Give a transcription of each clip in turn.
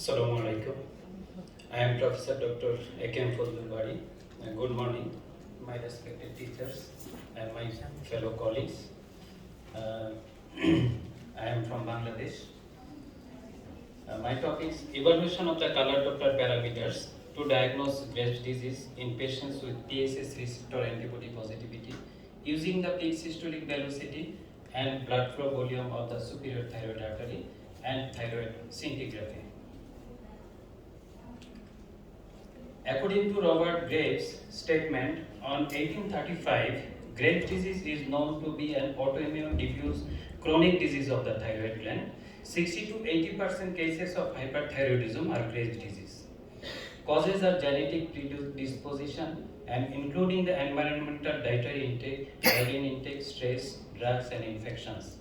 Assalamu alaikum. I am Professor Dr. A.K.M. Faizul Bari. Good morning, my respected teachers and my fellow colleagues. Uh, I am from Bangladesh. My topic is evaluation of the color Doppler parameters to diagnose Graves' disease in patients with TSS receptor antibody positivity using the peak systolic velocity and blood flow volume of the superior thyroid artery and thyroid scintigraphy. According to Robert Graves' statement, on 1835, Graves' disease is known to be an autoimmune diffuse chronic disease of the thyroid gland. 60 to 80% cases of hyperthyroidism are Graves' disease. Causes are genetic predisposition and including the environmental dietary intake, iodine intake, stress, drugs and infections.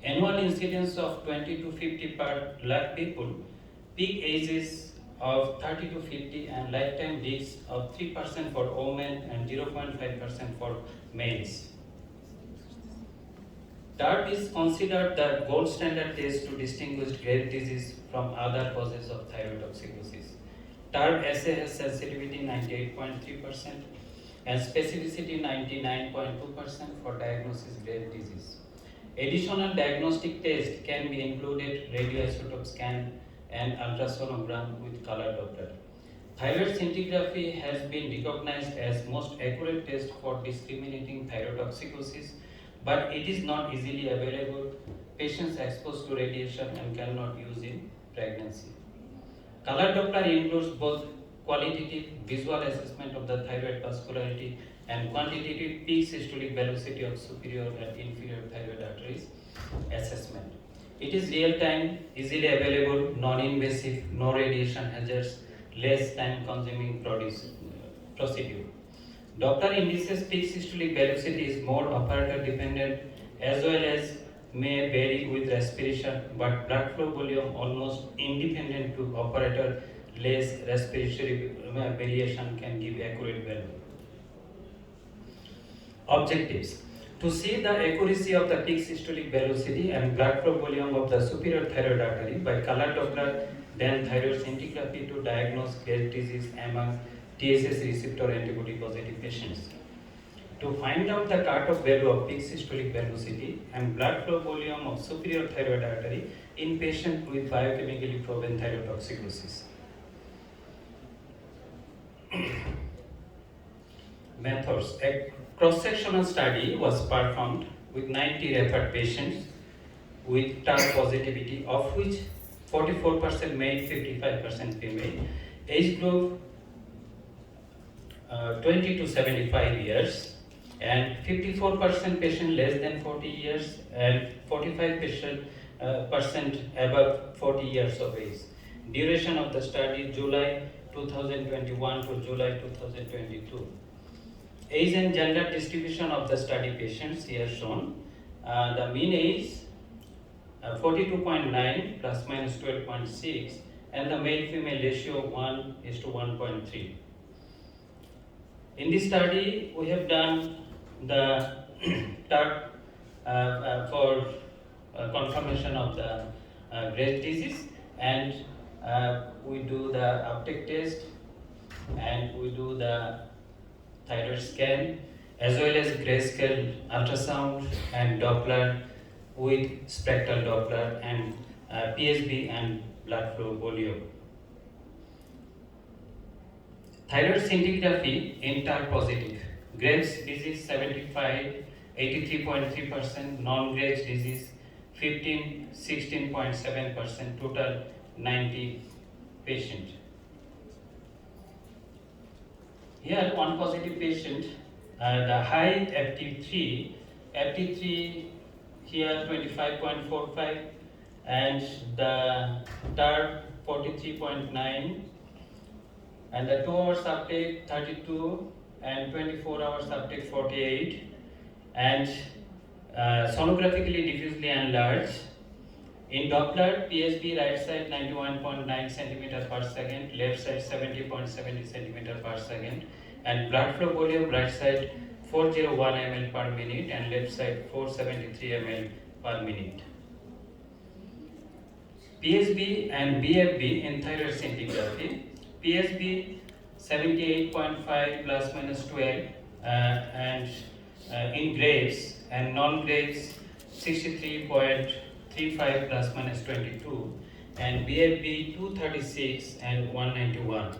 Annual incidence of 20 to 50 per lakh people, peak ages of 30 to 50 and lifetime risks of 3% for women and 0.5% for males. TARP is considered the gold standard test to distinguish Graves' disease from other causes of thyrotoxicosis. TARP assay has sensitivity 98.3% and specificity 99.2% for diagnosis Graves' disease. Additional diagnostic tests can be included radioisotope scan and ultrasonogram with color Doppler. Thyroid scintigraphy has been recognized as most accurate test for discriminating thyrotoxicosis, but it is not easily available. Patients exposed to radiation and cannot use in pregnancy. Color Doppler includes both qualitative visual assessment of the thyroid vascularity and quantitative peak systolic velocity of superior and inferior thyroid arteries assessment. It is real-time, easily available, non-invasive, no radiation hazards, less time-consuming procedure. Doppler indices peak systolic velocity is more operator-dependent as well as may vary with respiration, but blood flow volume almost independent to operator, less respiratory variation can give accurate value. Objectives: to see the accuracy of the peak systolic velocity and blood flow volume of the superior thyroid artery by color Doppler, then thyroid scintigraphy to diagnose Graves' disease among TSS receptor antibody positive patients. To find out the cutoff value of peak systolic velocity and blood flow volume of superior thyroid artery in patients with biochemically proven thyrotoxicosis. Methods. A cross-sectional study was performed with 90 referred patients with TARP positivity, of which 44% male, 55% female, age group 20 to 75 years, and 54% patient less than 40 years and 45% above 40 years of age. Duration of the study July 2021 to July 2022. Age and gender distribution of the study patients here shown. The mean age 42.9 plus minus 12.6 and the male-female ratio 1:1.3. In this study, we have done the TARP for confirmation of the Graves' disease, and we do the uptake test and we do the thyroid scan as well as grayscale ultrasound and Doppler with spectral Doppler and PSB and blood flow volume. Thyroid scintigraphy in TARP positive. Graves' disease 75, 83.3%, non-Graves' disease 15, 16.7%, total 90 patient. Here one positive patient, the high FT3 here 25.45 and the TARP 43.9 and the 2 hours uptake 32 and 24 hours uptake 48 and sonographically diffusely enlarged. In Doppler, PSB right side 91.9 cm per second, left side 70.70 cm per second, and blood flow volume right side 401 ml per minute and left side 473 ml per minute. PSB and BFB in thyroid scintigraphy. PSB 78.5 plus minus 12 and in Graves, and non-Graves 63.35 plus minus 22, and BFB 236 and 191.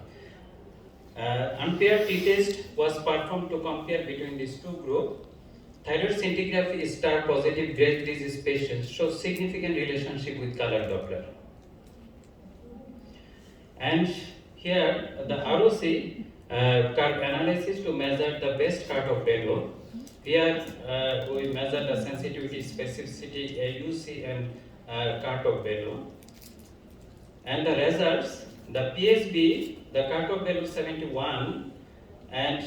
Unpaired t-test was performed to compare between these two groups. Thyroid scintigraphy star positive Graves' disease patients show significant relationship with color Doppler. And here the ROC curve analysis to measure the best cutoff value. Here we measure the sensitivity, specificity, AUC and cutoff value. And the results, the PSB, the cutoff value 71, and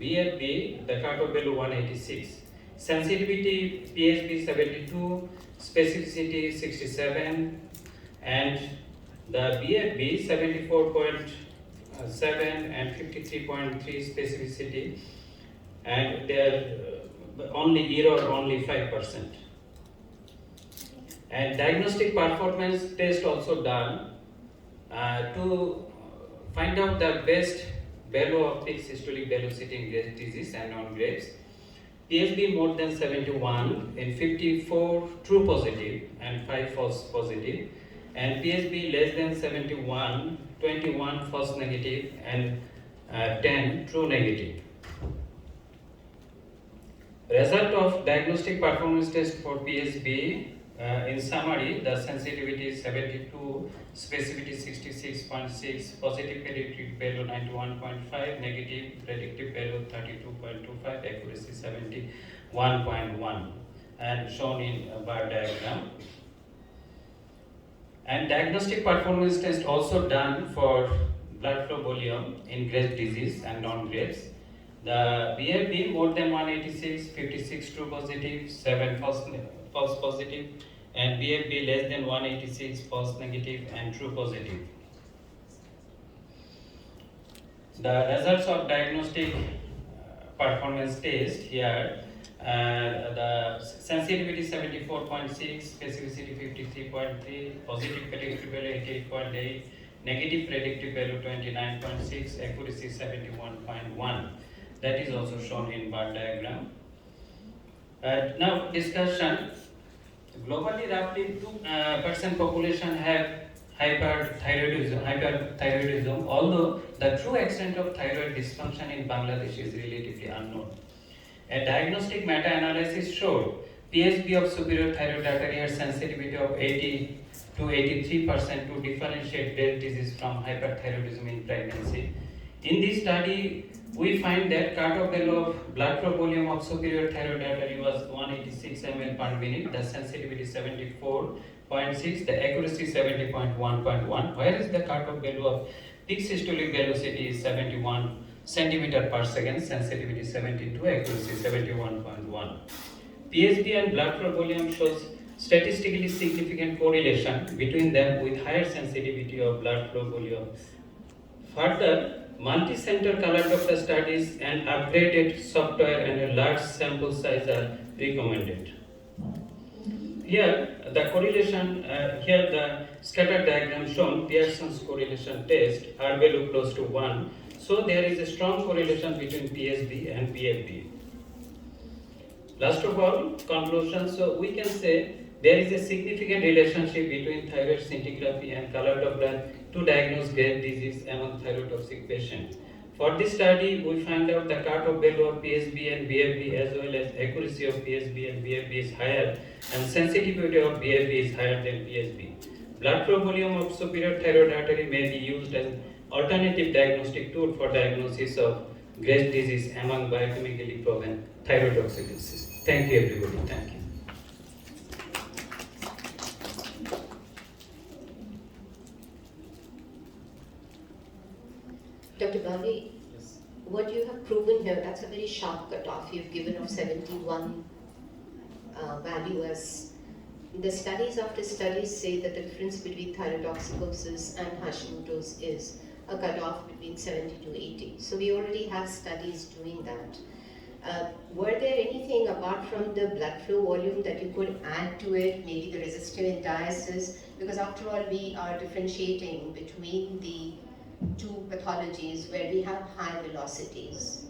BFB, the cutoff value 186. Sensitivity PSB 72, specificity 67, and the BFB 74.7 and 53.3 specificity, and their only error only 5%. And diagnostic performance test also done to find out the best value of peak systolic velocity in Graves' disease and non-Graves. PSB more than 71 in 54 true positive and 5 false positive, and PSB less than 71, 21 false negative and 10 true negative. Result of diagnostic performance test for PSB, in summary, the sensitivity is 72, specificity 66.6, positive predictive value 91.5, negative predictive value 32.25, accuracy 71.1, and shown in a bar diagram. And diagnostic performance test also done for blood flow volume in Graves' disease and non-Graves. The BFB more than 186, 56 true positive, 7 false positive, and BFB less than 186, false negative and true positive. The results of diagnostic performance test here, the sensitivity 74.6, specificity 53.3, positive predictive value 88.8, negative predictive value 29.6, accuracy 71.1. That is also shown in bar diagram. Now discussion. Globally, roughly 2% population have hyperthyroidism, although the true extent of thyroid dysfunction in Bangladesh is relatively unknown. A diagnostic meta-analysis showed PSB of superior thyroid artery had sensitivity of 80 to 83% to differentiate Graves' disease from hyperthyroidism in pregnancy. In this study, we find that cutoff value of blood flow volume of superior thyroid artery was 186 ml per minute, the sensitivity 74.6, the accuracy 70.1.1, whereas the cutoff value of peak systolic velocity is 71 centimeter per second, sensitivity 72, accuracy 71.1. PSB and blood flow volume shows statistically significant correlation between them with higher sensitivity of blood flow volume. Further, multi-center color Doppler studies and upgraded software and a large sample size are recommended. Here, the correlation, here the scatter diagram shown Pearson's correlation test, R value close to 1. So there is a strong correlation between PSB and PFB. Last of all, conclusion. So we can say there is a significant relationship between thyroid scintigraphy and color Doppler to diagnose Graves' disease among thyrotoxic patients. For this study, we find out the cutoff value of PSB and BFB as well as accuracy of PSB and BFB is higher and sensitivity of BFB is higher than PSB. Blood flow volume of superior thyroid artery may be used as an alternative diagnostic tool for diagnosis of Graves' disease among biochemically proven thyrotoxicosis. Thank you everybody. Thank you. Dr. Bari, yes. What you have proven here, that's a very sharp cutoff you've given of 71 value as the studies after studies say that the difference between thyrotoxicosis and Hashimoto's is a cutoff between 70 to 80. So we already have studies doing that. Were there anything apart from the blood flow volume that you could add to it, maybe the resistive indices? Because after all, we are differentiating between the two pathologies where we have high velocities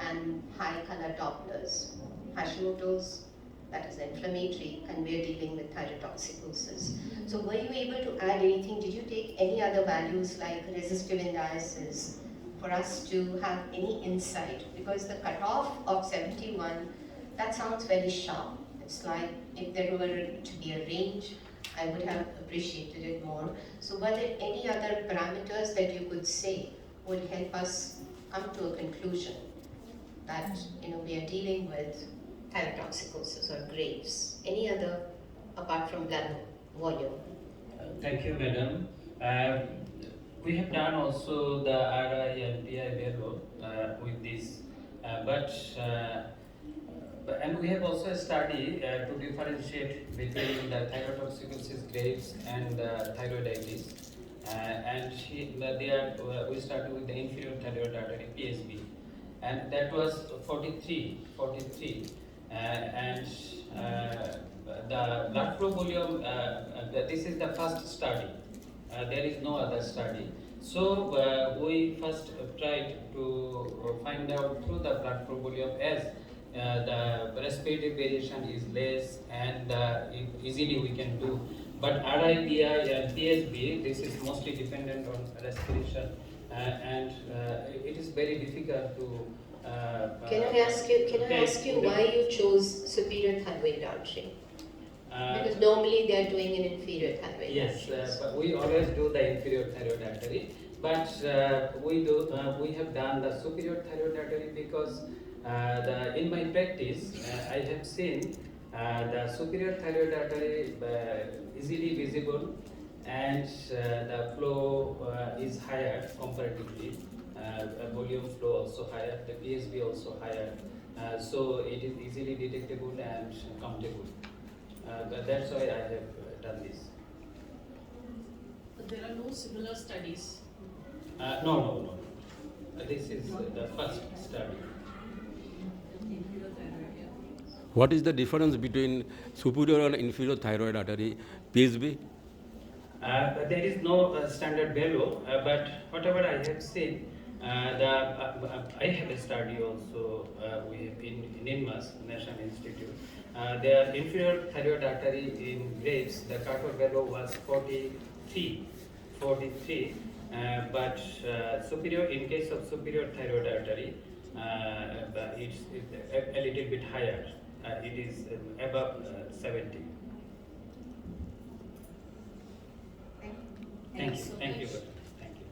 and high color Dopplers. Hashimoto's, that is inflammatory, and we're dealing with thyrotoxicosis. So were you able to add anything? Did you take any other values like resistive indices for us to have any insight? Because the cutoff of 71, that sounds very sharp. It's like if there were to be a range, I would have appreciated it more. So were there any other parameters that you could say would help us come to a conclusion that we are dealing with thyrotoxicosis or Graves? Any other apart from blood volume? Thank you, madam. We have done also the RI and PI value with this, and we have also a study to differentiate between the thyrotoxicosis Graves and thyroiditis. We started with the inferior thyroid artery PSB, and that was 43. And the blood flow volume, this is the first study. There is no other study. So we first tried to find out through the blood flow volume as the respiratory variation is less and easily we can do. But RIPI and PSB, this is mostly dependent on respiration and it is very difficult to Can I ask you why you chose superior thyroid artery? Because normally they are doing an inferior thyroid yes, artery. but we always do the inferior thyroid artery. But we have done the superior thyroid artery because in my practice I have seen the superior thyroid artery easily visible and the flow is higher comparatively. Volume flow also higher, the PSB also higher, so it is easily detectable and countable. That's why I have done this. But there are no similar studies. No. This is the first study. What is the difference between superior and inferior thyroid artery, PSB? There is no standard value, but whatever I have seen, I have a study also in NIMAS, National Institute. Their inferior thyroid artery in Graves, the cutoff value was 43, but superior, in case of superior thyroid artery, it's a little bit higher. It is above 70. Thank you. Thank you. Thank you.